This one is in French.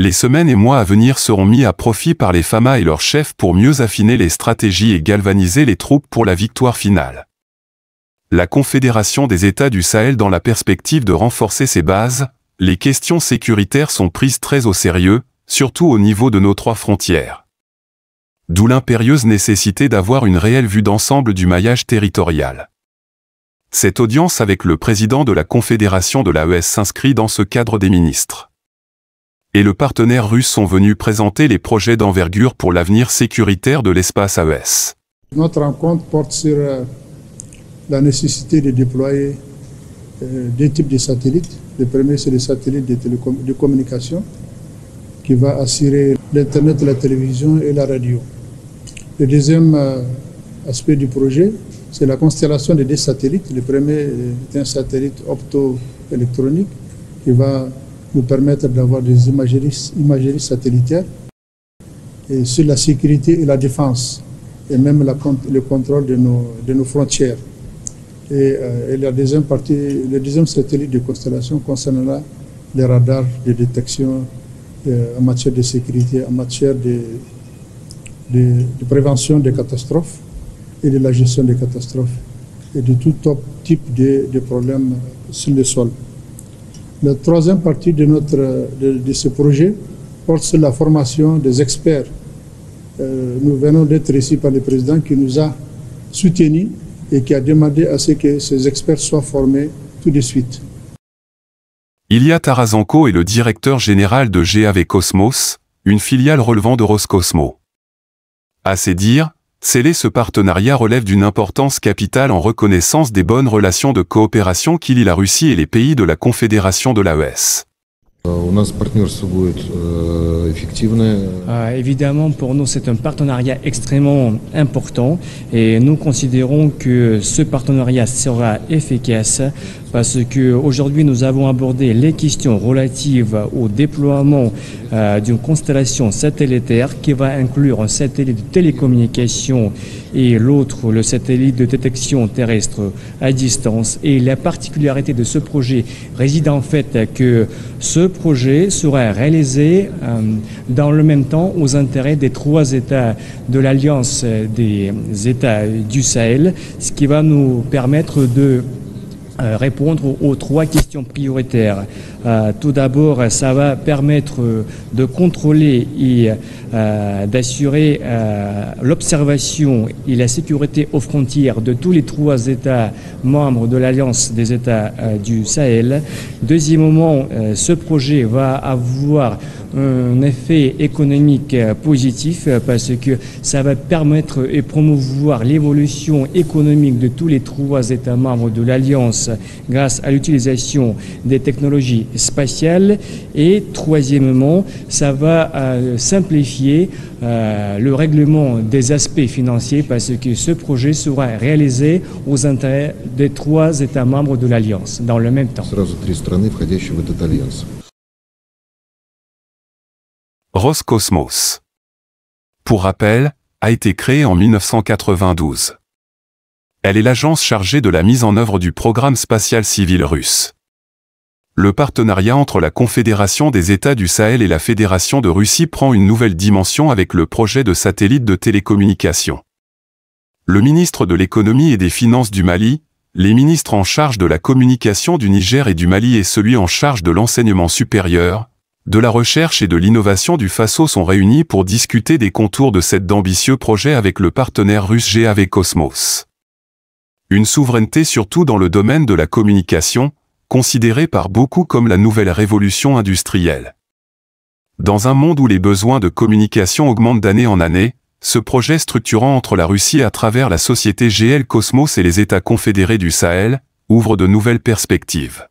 les semaines et mois à venir seront mis à profit par les FAMA et leurs chefs pour mieux affiner les stratégies et galvaniser les troupes pour la victoire finale. La Confédération des États du Sahel dans la perspective de renforcer ses bases, les questions sécuritaires sont prises très au sérieux, surtout au niveau de nos 3 frontières. D'où l'impérieuse nécessité d'avoir une réelle vue d'ensemble du maillage territorial. Cette audience avec le président de la Confédération de l'AES s'inscrit dans ce cadre des ministres. Et le partenaire russe sont venus présenter les projets d'envergure pour l'avenir sécuritaire de l'espace AES. Notre rencontre porte sur la nécessité de déployer deux types de satellites. Le premier, c'est le satellite de communication qui va assurer l'Internet, la télévision et la radio. Le deuxième aspect du projet, c'est la constellation de 2 satellites. Le premier est un satellite optoélectronique qui va nous permettre d'avoir des imageries satellitaires et sur la sécurité et la défense et même le contrôle de nos frontières. Et la deuxième partie, le deuxième satellite de constellation concernera les radars de détection en matière de sécurité, en matière de prévention des catastrophes et de la gestion des catastrophes et de tout type de problèmes sur le sol. La troisième partie de ce projet porte sur la formation des experts. Nous venons d'être reçus par le président qui nous a soutenus et qui a demandé à ce que ces experts soient formés tout de suite. Ilya Tarazenko est le directeur général de GAV Cosmos, une filiale relevant de Roscosmos. À ses dires, sceller ce partenariat relève d'une importance capitale en reconnaissance des bonnes relations de coopération qui lient la Russie et les pays de la Confédération de l'AES. Évidemment, pour nous, c'est un partenariat extrêmement important et nous considérons que ce partenariat sera efficace parce qu'aujourd'hui, nous avons abordé les questions relatives au déploiement d'une constellation satellitaire qui va inclure un satellite de télécommunication et l'autre, le satellite de détection terrestre à distance. Et la particularité de ce projet réside en fait que ce projet sera réalisé dans le même temps aux intérêts des 3 États de l'Alliance des États du Sahel, ce qui va nous permettre de répondre aux 3 questions prioritaires. Tout d'abord, ça va permettre de contrôler et d'assurer l'observation et la sécurité aux frontières de tous les 3 États membres de l'Alliance des États du Sahel. Deuxièmement, ce projet va avoir un effet économique positif parce que ça va permettre et promouvoir l'évolution économique de tous les 3 États membres de l'Alliance grâce à l'utilisation des technologies spatiales. Et troisièmement, ça va simplifier le règlement des aspects financiers parce que ce projet sera réalisé aux intérêts des 3 États membres de l'Alliance dans le même temps. Roscosmos, pour rappel, a été créée en 1992. Elle est l'agence chargée de la mise en œuvre du programme spatial civil russe. Le partenariat entre la Confédération des États du Sahel et la Fédération de Russie prend une nouvelle dimension avec le projet de satellite de télécommunication. Le ministre de l'économie et des finances du Mali, les ministres en charge de la communication du Niger et du Mali et celui en charge de l'enseignement supérieur, de la recherche et de l'innovation du Faso sont réunis pour discuter des contours de cet ambitieux projet avec le partenaire russe GAV Cosmos. Une souveraineté surtout dans le domaine de la communication, considérée par beaucoup comme la nouvelle révolution industrielle. Dans un monde où les besoins de communication augmentent d'année en année, ce projet structurant entre la Russie à travers la société GL Cosmos et les États confédérés du Sahel ouvre de nouvelles perspectives.